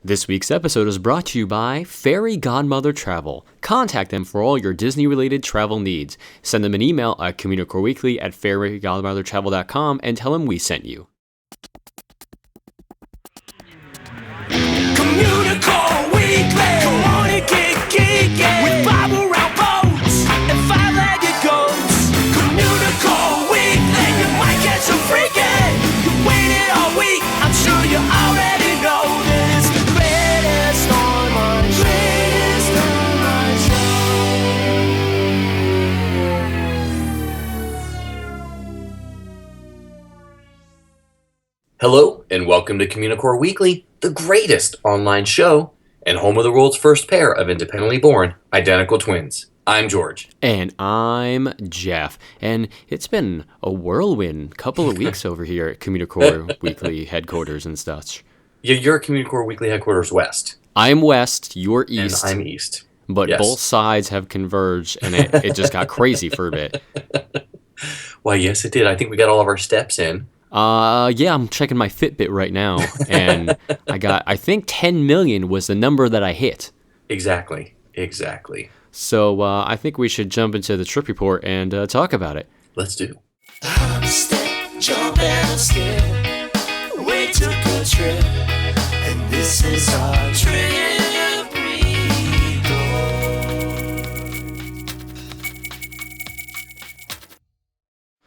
This week's episode is brought to you by Fairy Godmother Travel. Contact them for all your Disney-related travel needs. Send them an email at communicoreweekly@fairygodmothertravel.com and tell them we sent you. Communicore Weekly. Come on and get geeky with Bob around boats and five-legged goats. Communicore Weekly. You might catch some freaking. You waited all week. I'm sure you already know that it's the greatest online show. Hello, and welcome to Communicore Weekly, the greatest online show and home of the world's first pair of independently born identical twins. I'm George. And I'm Jeff. And it's been a whirlwind couple of weeks over here at Communicore Weekly headquarters and such. Yeah, you're at Communicore Weekly headquarters west. I'm west, you're east. And I'm east. But Yes. both sides have converged, and it just got crazy for a bit. Well, yes, it did. I think we got all of our steps in. Yeah, I'm checking my Fitbit right now, and I think 10 million was the number that I hit. Exactly. So I think we should jump into the trip report and talk about it. Let's do. I'm step, jump, and skip. We took a trip, and this is our trip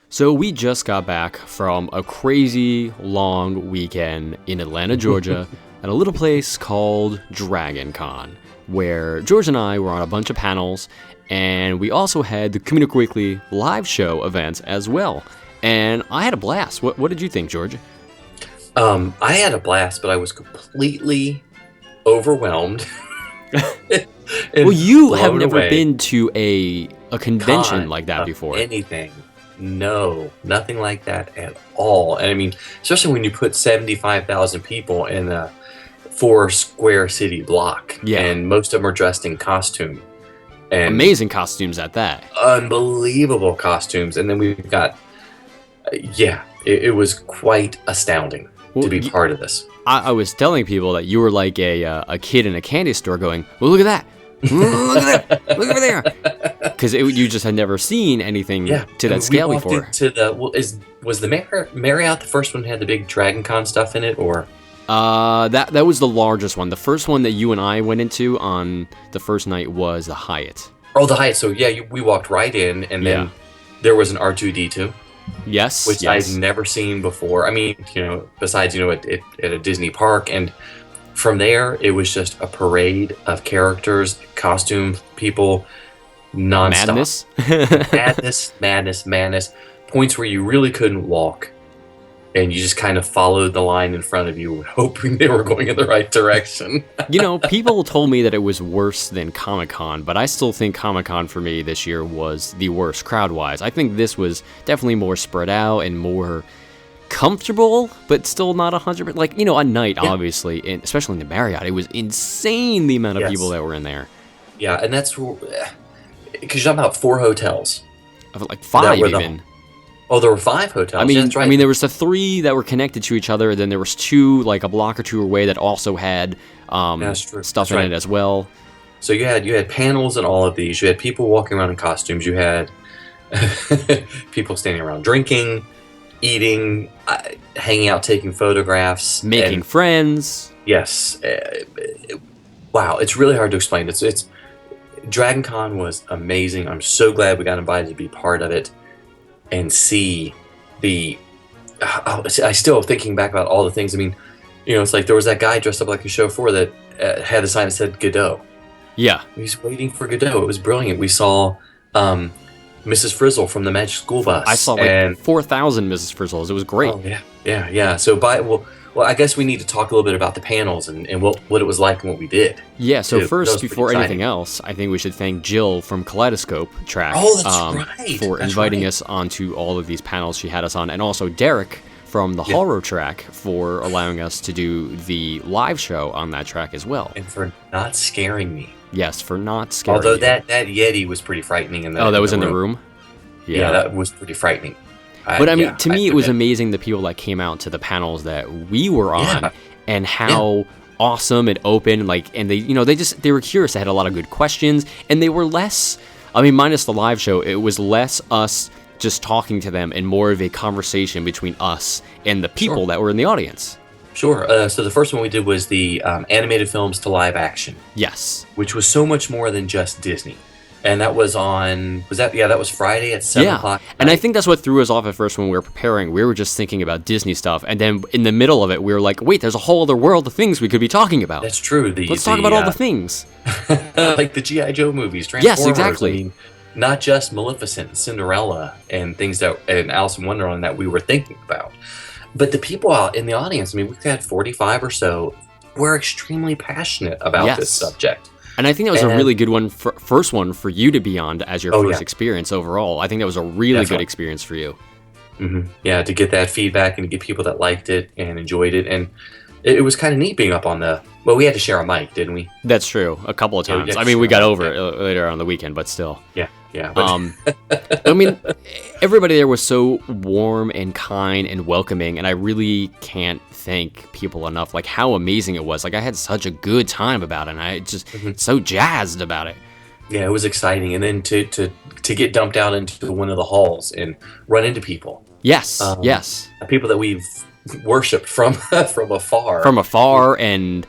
So we just got back from a crazy long weekend in Atlanta, Georgia, at a little place called Dragon Con, where George and I were on a bunch of panels, and we also had the Communicore Weekly live show events as well. And I had a blast. What did you think, George? I had a blast, but I was completely overwhelmed. Well, you have blown never away. been to a convention Con like that of before. Anything. No, nothing like that at all. And I mean, especially when you put 75,000 people in a 4-square city block. Yeah. And most of them are dressed in costume. And Amazing costumes at that. unbelievable costumes. And then we've got, it was quite astounding Well, to be part of this. I was telling people that you were like a kid in a candy store going, well, look at that. Look at that. Look over there. Because you just had never seen anything to that scale we walked before. Into the, was the Marriott the first one that had the big Dragon Con stuff in it, or? That was the largest one. The first one that you and I went into on the first night was the Hyatt. Oh, the Hyatt. So yeah, we walked right in, and then there was an R2-D2. Yes, Which yes. I'd never seen before. I mean, besides, at a Disney park. And from there, it was just a parade of characters, costume people, nonstop. Madness. Points where you really couldn't walk. And you just kind of followed the line in front of you, hoping they were going in the right direction. People told me that it was worse than Comic-Con, but I still think Comic-Con for me this year was the worst crowd-wise. I think this was definitely more spread out and more comfortable, but still not 100%. Like, a night, obviously, and especially in the Marriott, it was insane the amount of people that were in there. Yeah, and that's because you're talking about 4 hotels. Like 5 even. Oh, there were 5 hotels. I mean, that's right. There was the 3 that were connected to each other. Then there was 2, like a block or 2 away, that also had stuff in it as well. So you had panels in all of these. You had people walking around in costumes. You had people standing around drinking, eating, hanging out, taking photographs, making friends. Yes. Wow, it's really hard to explain. It's Dragon Con was amazing. I'm so glad we got invited to be part of it. And see I still thinking back about all the things. I mean, it's like there was that guy dressed up like a chauffeur that had a sign that said Godot. Yeah. He's waiting for Godot. It was brilliant. We saw Mrs. Frizzle from the Magic School Bus. I saw like 4,000 Mrs. Frizzles. It was great. Oh, yeah. So well, I guess we need to talk a little bit about the panels and what it was like and what we did. Yeah, so first, pretty before exciting. anything else, I think we should thank Jill from Kaleidoscope Track for inviting us onto all of these panels she had us on, and also Derek from the Horror Track for allowing us to do the live show on that track as well. And for not scaring me. Yes, for not scaring Although you. that Yeti was pretty frightening. That was in the room? Yeah, that was pretty frightening. But I mean, to me, it was amazing the people that came out to the panels that we were on, and how awesome and open, and they were curious. They had a lot of good questions, and they were less, minus the live show, it was less us just talking to them and more of a conversation between us and the people that were in the audience. Sure. So the first one we did was the animated films to live action. Yes. Which was so much more than just Disney. And that was that was Friday at 7 o'clock. And I think that's what threw us off at first when we were preparing. We were just thinking about Disney stuff. And then in the middle of it, we were like, wait, there's a whole other world of things we could be talking about. That's true. Let's talk about all the things. Like the G.I. Joe movies, Transformers. Yes, exactly. Not just Maleficent and Cinderella and and Alice in Wonderland that we were thinking about. But the people out in the audience, we had 45 or so, were extremely passionate about this subject. And I think that was a really good one, first one for you to be on as your first experience overall. I think that was a really good experience for you. Mm-hmm. Yeah, to get that feedback and to get people that liked it and enjoyed it. And it was kind of neat being up on we had to share a mic, didn't we? That's true. A couple of times. We got over it later on the weekend, but still. Yeah. Everybody there was so warm and kind and welcoming, and I really can't thank people enough, how amazing it was. I had such a good time about it, and I just so jazzed about it. Yeah, it was exciting. And then to get dumped out into one of the halls and run into people. Yes. People that we've worshipped from afar. From afar, and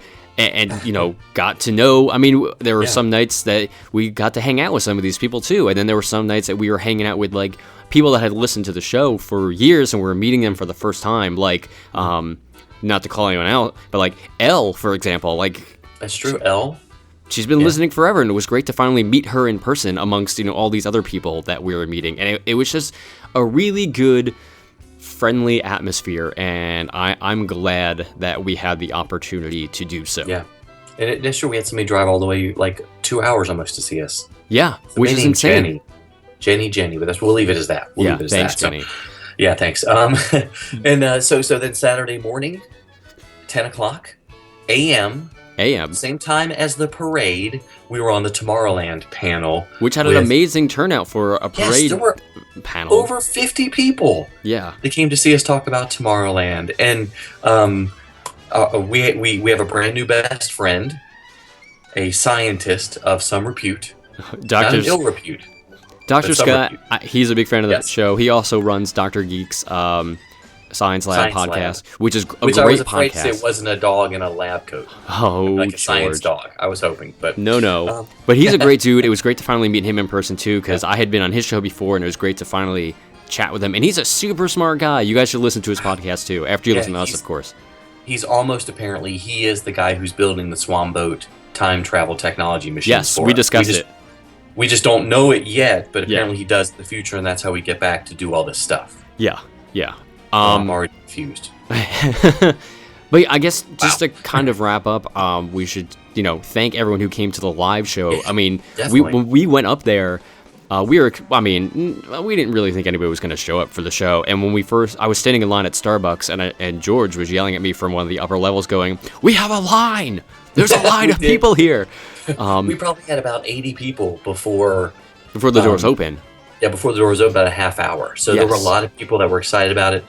got to know. There were some nights that we got to hang out with some of these people too, and then there were some nights that we were hanging out with people that had listened to the show for years, and we were meeting them for the first time. Not to call anyone out, but Elle, for example. That's true, Elle. She's been listening forever, and it was great to finally meet her in person amongst all these other people that we were meeting, and it was just a really good, friendly atmosphere, and I'm glad that we had the opportunity to do so. Yeah. And this year we had somebody drive all the way 2 hours almost to see us. Yeah, which is insane. Jenny, but we'll leave it as that. Thanks, Jenny. Yeah, thanks. And so then Saturday morning, 10 o'clock a.m., same time as the parade, we were on the Tomorrowland panel. Which had an amazing turnout for a parade panel. Over 50 people. Yeah. They came to see us talk about Tomorrowland. And we have a brand new best friend, a scientist of some repute. Not an ill repute. Dr. Scott, he's a big fan of the show. He also runs Dr. Geek's Science Lab podcast, which is a great podcast. I was afraid to say it wasn't a dog in a lab coat. Oh, like a George. Science dog. I was hoping, but no. But he's a great dude. It was great to finally meet him in person too, because I had been on his show before, and it was great to finally chat with him. And he's a super smart guy. You guys should listen to his podcast too, after you listen to us, of course. He is the guy who's building the Swan Boat time travel technology machine. Yes, we discussed it. We just don't know it yet, but apparently he does in the future, and that's how we get back to do all this stuff. Yeah. I'm already confused. But I guess just to kind of wrap up, we should, thank everyone who came to the live show. Yeah, I mean, when we went up there, we didn't really think anybody was going to show up for the show. And when I was standing in line at Starbucks, and George was yelling at me from one of the upper levels going, "We have a line! There's a line of people here!" We probably had about 80 people before the doors open. Yeah, before the doors open, about a half hour. So there were a lot of people that were excited about it.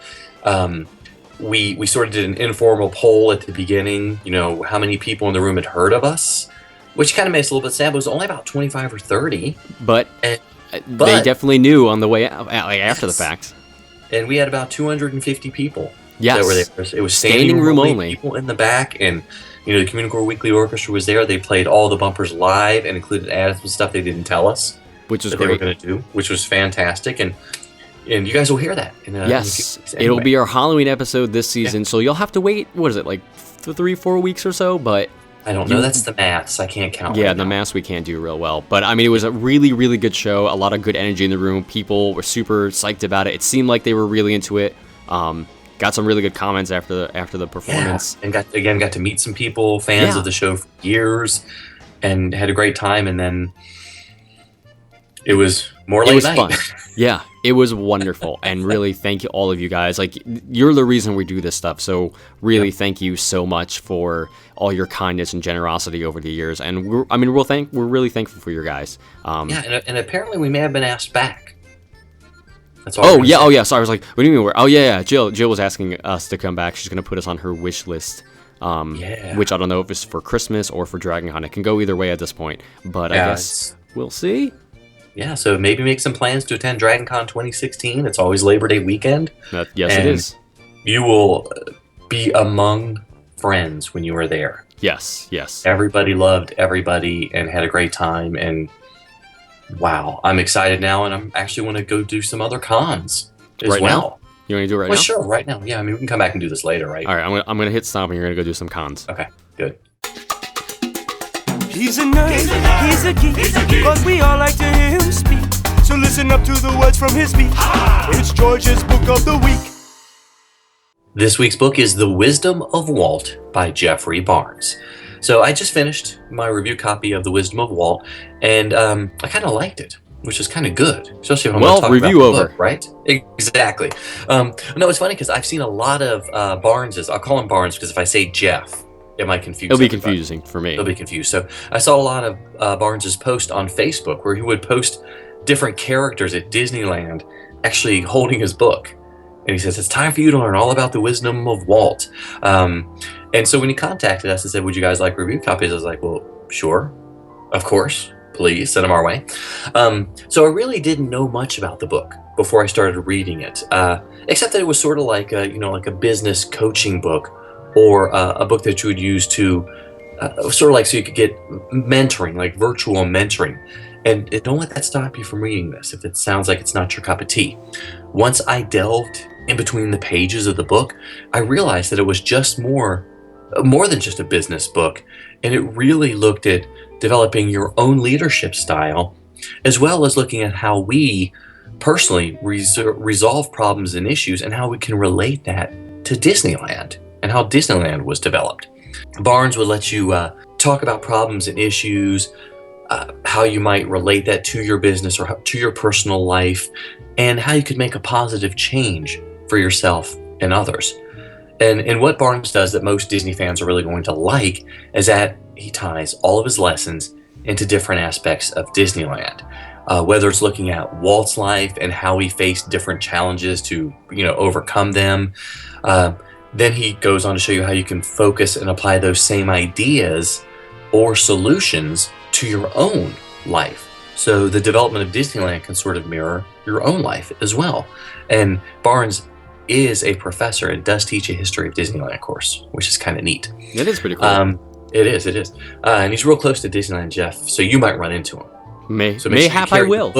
We sort of did an informal poll at the beginning, how many people in the room had heard of us, which kind of made us a little bit sad, but it was only about 25 or 30. But they definitely knew on the way out, after the fact. And we had about 250 people that were there. It was standing room only. People in the back, and the Communicore Weekly Orchestra was there. They played all the bumpers live and included added some stuff they didn't tell us. Which was great. They were going to do, which was fantastic, and you guys will hear that. Yes, it'll be our Halloween episode this season, so you'll have to wait. What is it, 3-4 weeks or so? But I don't know. That's the maths. I can't count. Yeah, the maths we can't do real well. But it was a really, really good show. A lot of good energy in the room. People were super psyched about it. It seemed like they were really into it. Got some really good comments after the performance. Yeah, and got to meet some people, fans of the show for years, and had a great time. And then it was more late night. Fun. Yeah, it was wonderful. And really, thank you, all of you guys. You're the reason we do this stuff. So really, thank you so much for all your kindness and generosity over the years. And we're really thankful for your guys. And apparently we may have been asked back. That's all. So I was like, what do you mean? Jill was asking us to come back. She's going to put us on her wish list which I don't know if it's for Christmas or for Dragon Con. It can go either way at this point, but I guess we'll see. Yeah, so maybe make some plans to attend Dragon Con 2016. It's always Labor Day weekend. Yes, it is. You will be among friends when you are there. Yes. Everybody loved everybody and had a great time. And wow, I'm excited now, and I'm actually want to go do some other cons as right well. Now? You want to do it right now? Sure, right now. Yeah, I mean, we can come back and do this later, right? All right, I'm gonna hit stop, and you're gonna go do some cons. Okay, good. He's a nerd, he's a geek, but we all like to hear him speak. So listen up to the words from his beat. It's George's Book of the Week. This week's book is The Wisdom of Walt by Jeffrey Barnes. So I just finished my review copy of The Wisdom of Walt, and I kind of liked it, which is kind of good, especially if I'm going to talk review about the over, book, right? Exactly. No, it's funny because I've seen a lot of Barnes's. I'll call him Barnes because if I say Jeff, it might confuse. It'll be confusing for me. It'll be confused. So I saw a lot of Barnes's posts on Facebook where he would post different characters at Disneyland actually holding his book. And he says, it's time for you to learn all about the wisdom of Walt. And so when he contacted us and said, would you guys like review copies? I was like, well, sure, of course, please send them our way. So I really didn't know much about the book before I started reading it, except that it was sort of like a business coaching book, or a book that you would use to sort of like so you could get mentoring, like virtual mentoring. And don't let that stop you from reading this if it sounds like it's not your cup of tea. Once I delved in between the pages of the book, I realized that it was just more than just a business book. And it really looked at developing your own leadership style, as well as looking at how we personally resolve problems and issues, and how we can relate that to Disneyland and how Disneyland was developed. Barnes would let you talk about problems and issues, how you might relate that to your business or to your personal life, and how you could make a positive change for yourself and others. And what Barnes does that most Disney fans are really going to like is that he ties all of his lessons into different aspects of Disneyland. Whether it's looking at Walt's life and how he faced different challenges to overcome them. Then he goes on to show you how you can focus and apply those same ideas or solutions to your own life. So the development of Disneyland can sort of mirror your own life as well. And Barnes is a professor and does teach a history of Disneyland course, which is kind of neat. It is pretty cool. It is. And he's real close to Disneyland, Jeff, so you might run into him. Mayhap I will.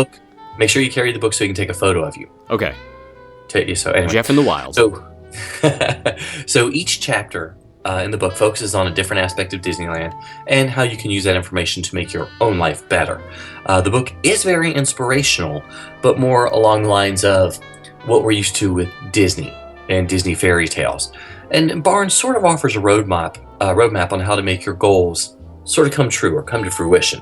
Make sure you carry the book so he can take a photo of you. Okay. So anyway. Jeff in the wild. So each chapter in the book focuses on a different aspect of Disneyland and how you can use that information to make your own life better. The book is very inspirational, but more along the lines of what we're used to with Disney and Disney fairy tales. And Barnes sort of offers a roadmap on how to make your goals sort of come true or come to fruition.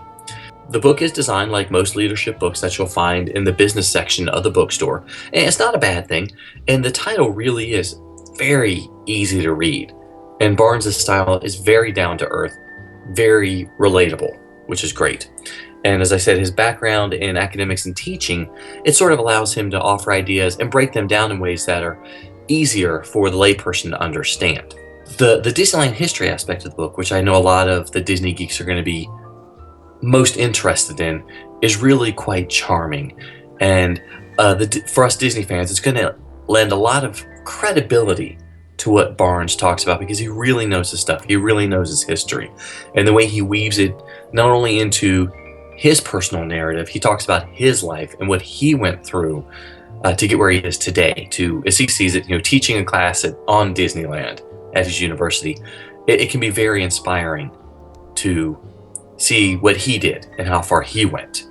The book is designed like most leadership books that you'll find in the business section of the bookstore, and it's not a bad thing, and the title really is very easy to read. And Barnes' style is very down to earth, very relatable, which is great. And as I said, his background in academics and teaching, it sort of allows him to offer ideas and break them down in ways that are easier for the layperson to understand. The Disneyland history aspect of the book, which I know a lot of the Disney geeks are going to be most interested in, is really quite charming. And for us Disney fans, it's going to lend a lot of credibility to what Barnes talks about, because he really knows his stuff. He really knows his history. And the way he weaves it not only into his personal narrative, he talks about his life and what he went through to get where he is today, to, as he sees it, teaching a class on Disneyland at his university. It can be very inspiring to see what he did and how far he went.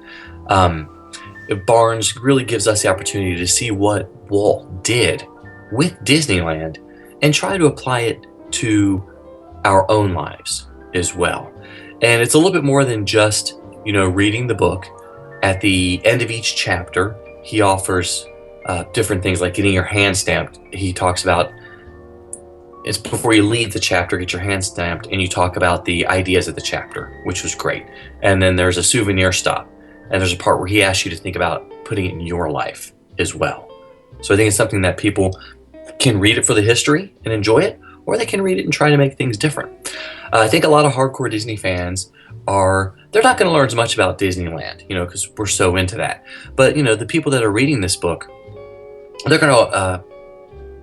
Barnes really gives us the opportunity to see what Walt did with Disneyland and try to apply it to our own lives as well. And it's a little bit more than just, reading the book. At the end of each chapter, he offers different things like getting your hand stamped. He talks about, it's before you leave the chapter, get your hand stamped, and you talk about the ideas of the chapter, which was great. And then there's a souvenir stop, and there's a part where he asks you to think about putting it in your life as well. So I think it's something that people can read it for the history and enjoy it, or they can read it and try to make things different. I think a lot of hardcore Disney fans they're not going to learn as much about Disneyland, because we're so into that. But, the people that are reading this book, they're going to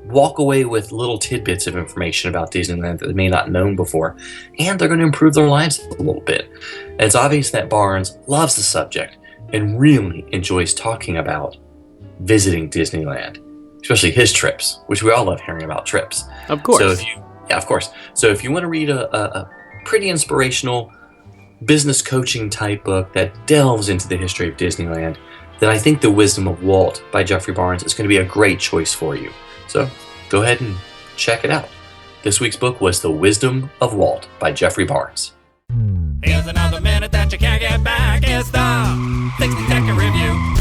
walk away with little tidbits of information about Disneyland that they may not have known before, and they're going to improve their lives a little bit. And it's obvious that Barnes loves the subject and really enjoys talking about visiting Disneyland, especially his trips, which we all love hearing about trips. Of course. Of course. So if you want to read a pretty inspirational business coaching type book that delves into the history of Disneyland, then I think The Wisdom of Walt by Jeffrey Barnes is going to be a great choice for you. So go ahead and check it out. This week's book was The Wisdom of Walt by Jeffrey Barnes. Here's another minute that you can't get back. It's the 60-second review.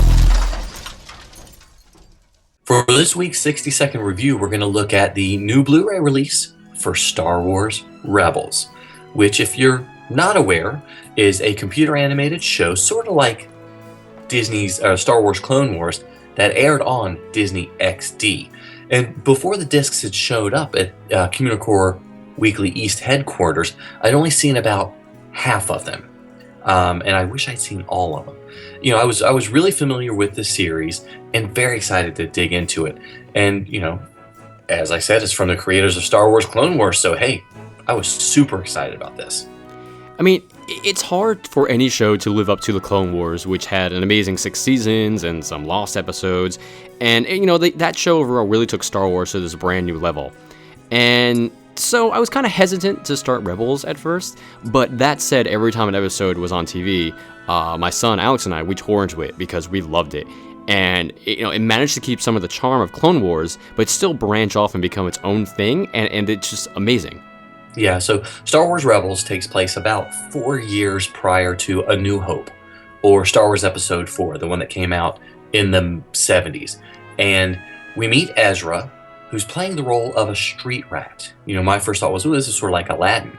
For this week's 60-second review, we're going to look at the new Blu-ray release for Star Wars Rebels, which, if you're not aware, is a computer-animated show sort of like Disney's Star Wars Clone Wars that aired on Disney XD. And before the discs had showed up at Communicore Weekly East headquarters, I'd only seen about half of them. And I wish I'd seen all of them. I was really familiar with the series and very excited to dig into it. And, as I said, it's from the creators of Star Wars Clone Wars, so hey, I was super excited about this. I mean, it's hard for any show to live up to the Clone Wars, which had an amazing 6 seasons and some lost episodes. And, that show overall really took Star Wars to this brand new level. And so I was kind of hesitant to start Rebels at first. But that said, every time an episode was on TV, my son Alex and I, we tore into it because we loved it. And, it managed to keep some of the charm of Clone Wars, but still branch off and become its own thing. And it's just amazing. Yeah, so Star Wars Rebels takes place about 4 years prior to A New Hope, or Star Wars Episode 4, the one that came out in the 70s. And we meet Ezra, who's playing the role of a street rat. My first thought was, this is sort of like Aladdin.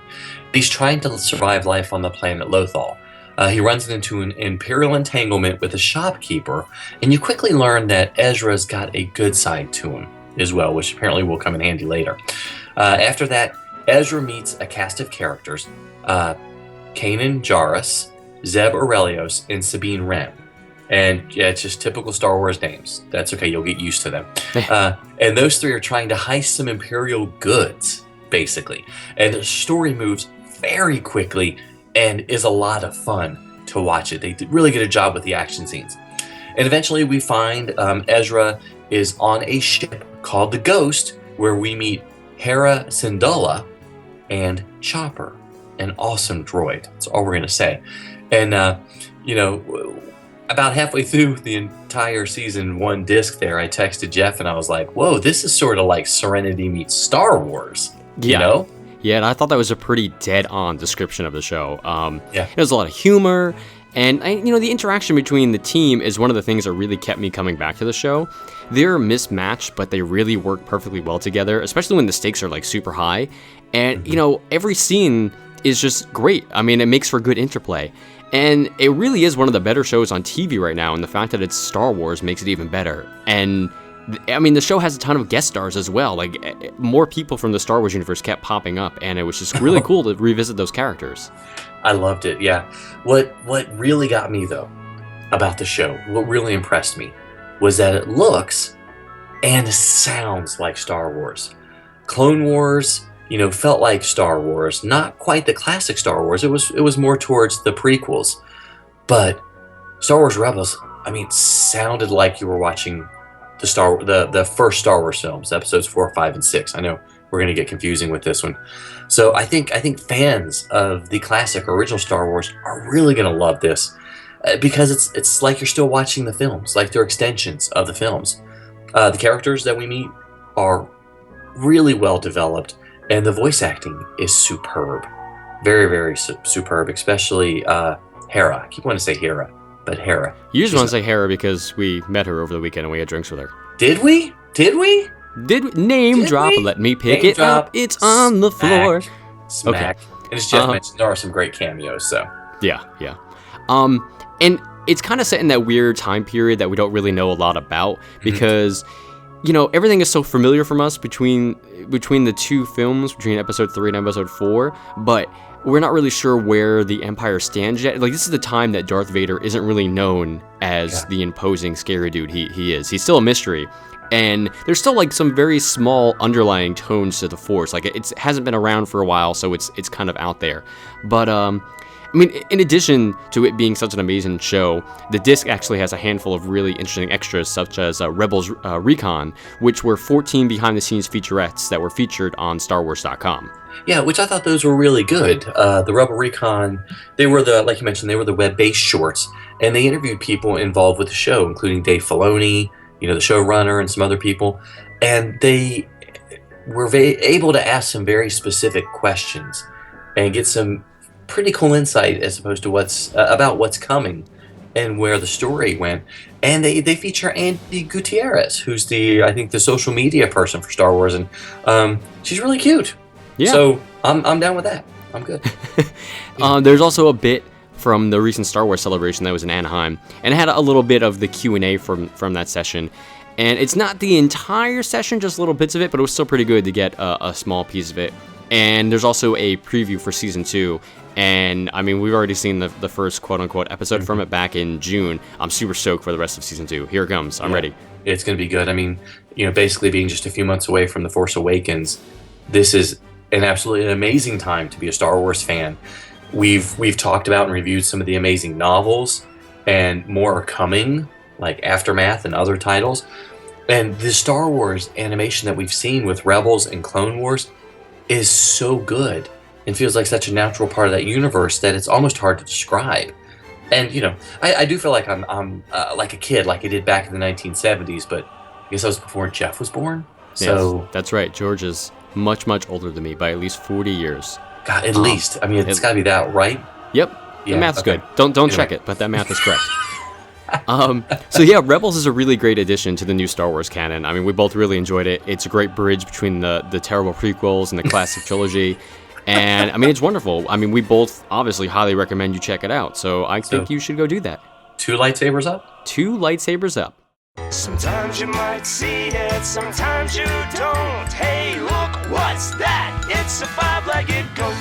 He's trying to survive life on the planet Lothal. He runs into an imperial entanglement with a shopkeeper, and you quickly learn that Ezra's got a good side to him as well, which apparently will come in handy later. After that, Ezra meets a cast of characters, Kanan Jarrus, Zeb Orrelios, and Sabine Wren. And yeah, it's just typical Star Wars names. That's okay, you'll get used to them. And those three are trying to heist some Imperial goods, basically. And the story moves very quickly and is a lot of fun to watch it. They did really get a job with the action scenes. And eventually we find Ezra is on a ship called the Ghost, where we meet Hera Syndulla and Chopper, an awesome droid. That's all we're going to say. And, about halfway through the entire season 1 disc there, I texted Jeff and I was like, whoa, this is sort of like Serenity meets Star Wars, you know? Yeah, and I thought that was a pretty dead-on description of the show. Yeah. There's a lot of humor, and the interaction between the team is one of the things that really kept me coming back to the show. They're mismatched, but they really work perfectly well together, especially when the stakes are super high. And, every scene is just great. I mean, it makes for good interplay. And it really is one of the better shows on TV right now, and the fact that it's Star Wars makes it even better. And, the show has a ton of guest stars as well. More people from the Star Wars universe kept popping up, and it was just really cool to revisit those characters. I loved it, yeah. What really got me, though, about the show, what really impressed me, was that it looks and sounds like Star Wars. Clone Wars, felt like Star Wars. Not quite the classic Star Wars. It was more towards the prequels. But Star Wars Rebels, sounded like you were watching the first Star Wars films, episodes 4, 5, and 6. I know we're going to get confusing with this one. So I think fans of the classic original Star Wars are really going to love this. Because it's like you're still watching the films, like they're extensions of the films. The characters that we meet are really well developed, and the voice acting is superb. Very, very superb, especially Hera. I keep wanting to say Hera, but Hera. You just want to say Hera because we met her over the weekend and we had drinks with her. Did we? Name drop, let me pick it up. It's on the floor. Smack. Okay. And as Jeff mentioned, there are some great cameos, so. Yeah. And it's kind of set in that weird time period that we don't really know a lot about, because everything is so familiar from us between the two films, between episode 3 and episode 4, but we're not really sure where the Empire stands yet. Like, this is the time that Darth Vader isn't really known as the imposing, scary dude he is. He's still a mystery. And there's still, like, some very small underlying tones to the Force. Like, it hasn't been around for a while, so it's kind of out there. But, I mean, in addition to it being such an amazing show, the disc actually has a handful of really interesting extras, such as Rebels Recon, which were 14 behind-the-scenes featurettes that were featured on StarWars.com. Yeah, which I thought those were really good. The Rebel Recon, they were like you mentioned, they were the web-based shorts, and they interviewed people involved with the show, including Dave Filoni, the showrunner, and some other people, and they were able to ask some very specific questions and get some pretty cool insight as opposed to about what's coming and where the story went. And they feature Andy Gutierrez, who's I think the social media person for Star Wars, and she's really cute. Yeah. So I'm down with that. I'm good. There's also a bit from the recent Star Wars celebration that was in Anaheim, and it had a little bit of the Q&A from that session. And it's not the entire session, just little bits of it, but it was still pretty good to get a small piece of it. And there's also a preview for Season 2. And, I mean, we've already seen the first quote-unquote episode from it back in June. I'm super stoked for the rest of Season 2. Here it comes. I'm ready. It's going to be good. I mean, basically being just a few months away from The Force Awakens, this is an absolutely amazing time to be a Star Wars fan. We've talked about and reviewed some of the amazing novels, and more are coming, like Aftermath and other titles. And the Star Wars animation that we've seen with Rebels and Clone Wars is so good and feels like such a natural part of that universe that it's almost hard to describe. And, I do feel like I'm like a kid, like I did back in the 1970s, but I guess that was before Jeff was born. So yes, that's right. George is much, much older than me by at least 40 years. God, at least. I mean, it's got to be that, right? Yep. Yeah, the math's good. Don't check it, but that math is correct. So yeah, Rebels is a really great addition to the new Star Wars canon. I mean, we both really enjoyed it. It's a great bridge between the terrible prequels and the classic trilogy. And I mean, it's wonderful. I mean, we both obviously highly recommend you check it out. So I think you should go do that. 2 lightsabers up? 2 lightsabers up. Sometimes you might see it, sometimes you don't. Hey, look, what's that? It's a 5-legged goat.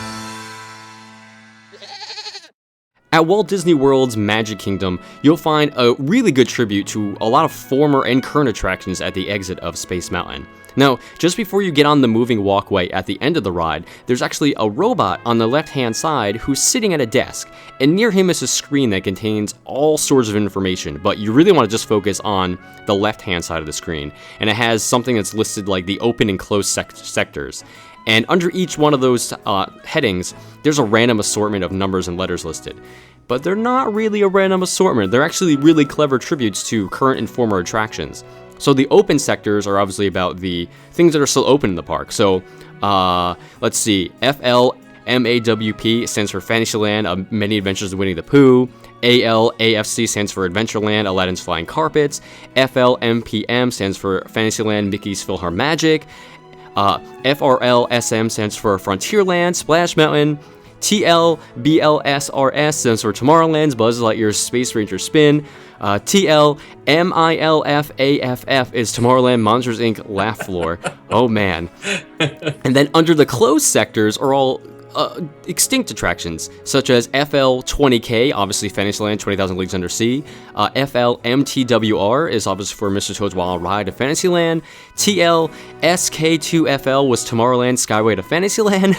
At Walt Disney World's Magic Kingdom, you'll find a really good tribute to a lot of former and current attractions at the exit of Space Mountain. Now, just before you get on the moving walkway at the end of the ride, there's actually a robot on the left-hand side who's sitting at a desk, and near him is a screen that contains all sorts of information, but you really want to just focus on the left-hand side of the screen, and it has something that's listed like the open and closed sectors. And under each one of those headings, there's a random assortment of numbers and letters listed. But they're not really a random assortment. They're actually really clever tributes to current and former attractions. So the open sectors are obviously about the things that are still open in the park. So let's see, FLMAWP stands for Fantasyland, Many Adventures of Winnie the Pooh. ALAFC stands for Adventureland, Aladdin's Flying Carpets. FLMPM stands for Fantasyland, Mickey's PhilharMagic. FRLSM stands for Frontierland, Splash Mountain. TLBLSRS stands for Tomorrowland's Buzz Lightyear's Space Ranger Spin. TLMILFAFF is Tomorrowland Monsters Inc. Laugh Floor. Oh man. And then under the closed sectors are all extinct attractions, such as FL20K, obviously Fantasyland, 20,000 Leagues Under Sea. FLMTWR is obviously for Mr. Toad's Wild Ride to Fantasyland. TLSK2FL was Tomorrowland Skyway to Fantasyland.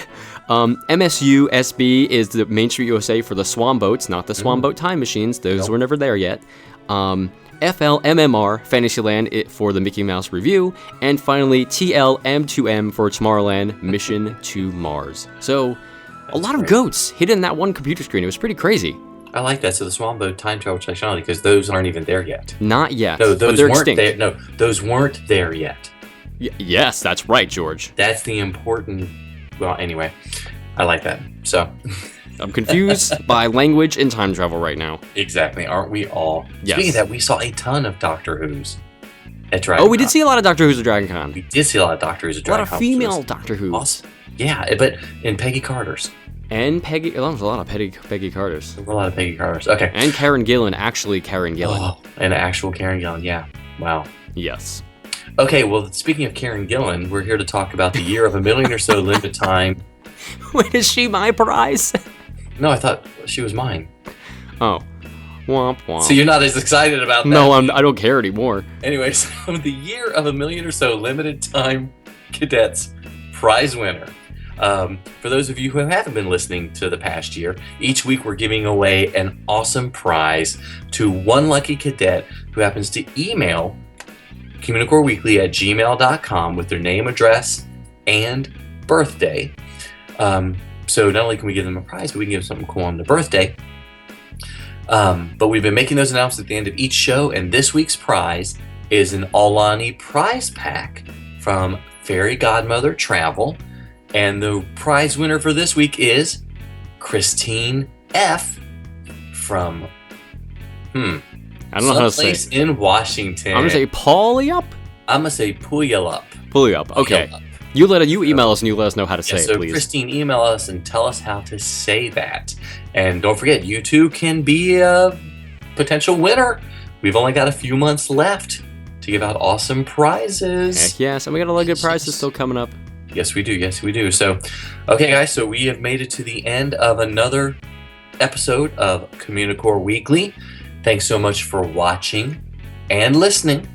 MSUSB is the Main Street USA for the Swan Boats, not the Swan Boat Time Machines. Those were never there yet. FLMMR, Fantasyland for the Mickey Mouse Review, and finally TLM2M for Tomorrowland Mission to Mars. So, a lot of goats hidden in that one computer screen. It was pretty crazy. I like that. So the Swan Boat time travel technology, because those aren't even there yet. Not yet. No, those they're weren't extinct. there. No, those weren't there yet. Yes, that's right, George. That's the important. Well, anyway, I like that. So. I'm confused by language and time travel right now. Exactly, aren't we all? Yes. Speaking of that, we saw a ton of Doctor Who's at DragonCon. Oh, we did see a lot of Doctor Who's at DragonCon. We did see a lot of Doctor Who's at DragonCon. A lot of female Doctor Who's. Awesome. Yeah, but in Peggy Carter's. And Peggy, there was a lot of Peggy Carter's. There were a lot of Peggy Carter's. Okay. And Karen Gillan, actually Karen Gillan. Oh, an actual Karen Gillan, yeah. Wow. Yes. Okay, well, speaking of Karen Gillan, we're here to talk about the Year of a Million or So limited time. Wait, is she my prize? No, I thought she was mine. Oh. Womp womp. So you're not as excited about that? No, I don't care anymore. Anyway, so the Year of a Million or So limited time cadets prize winner. For those of you who haven't been listening to the past year, each week we're giving away an awesome prize to one lucky cadet who happens to email Communicore Weekly at gmail.com with their name, address, and birthday. So not only can we give them a prize, but we can give them something cool on their birthday. But we've been making those announcements at the end of each show, and this week's prize is an Aulani prize pack from Fairy Godmother Travel. And the prize winner for this week is Christine F. from I don't know how to say. Someplace in Washington. I'm gonna say Puyallup. I'm gonna say Puyallup. Puyallup. Okay. Puyallup. You email us and you let us know how to say So it, please. Christine, email us and tell us how to say that. And don't forget, you too can be a potential winner. We've only got a few months left to give out awesome prizes. Heck yes, and we got a lot of good prizes still coming up. Yes, we do. Yes, we do. So, okay, guys, so we have made it to the end of another episode of Communicore Weekly. Thanks so much for watching and listening.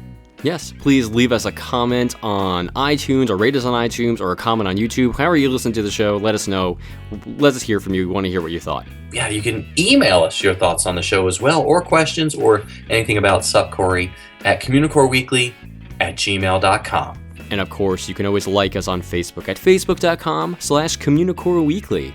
Yes, please leave us a comment on iTunes or rate us on iTunes or a comment on YouTube. However you listen to the show, let us know. Let us hear from you. We want to hear what you thought. Yeah, you can email us your thoughts on the show as well, or questions, or anything about Corey at communicoreweekly@gmail.com. And of course, you can always like us on Facebook at facebook.com/Communicore Weekly.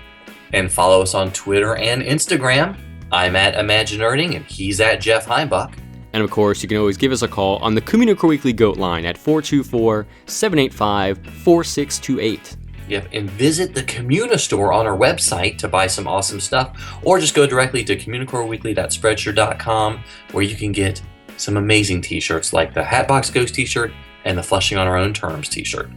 And follow us on Twitter and Instagram. I'm at Imaginerding, and he's at Jeff Heimbuck. And of course, you can always give us a call on the Communicore Weekly Goat line at 424-785-4628. Yep, and visit the Communistore on our website to buy some awesome stuff, or just go directly to communicoreweekly.spreadshirt.com, where you can get some amazing t-shirts like the Hatbox Ghost t-shirt and the Flushing on Our Own Terms t-shirt.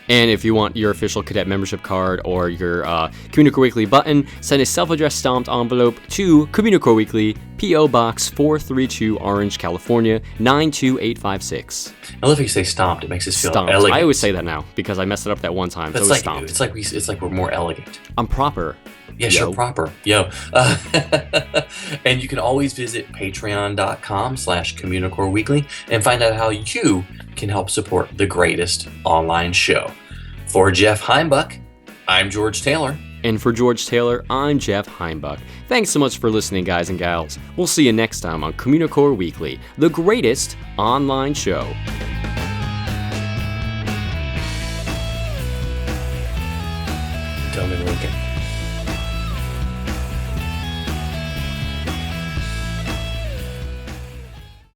And if you want your official cadet membership card or your Communicore Weekly button, send a self-addressed stamped envelope to Communicore Weekly, P.O. Box 432, Orange, California, 92856. I love how you say stomped. It makes us feel Stomped. elegant. I always say that now because I messed it up that one time. So It's it was like stomped. it's like we're more elegant. I'm proper. Yeah, Yo. sure, proper. Yo. And you can always visit patreon.com/Communicore Weekly and find out how you can help support the greatest online show. For Jeff Heimbuck, I'm George Taylor. And for George Taylor, I'm Jeff Heimbuck. Thanks so much for listening, guys and gals. We'll see you next time on Communicore Weekly, the greatest online show.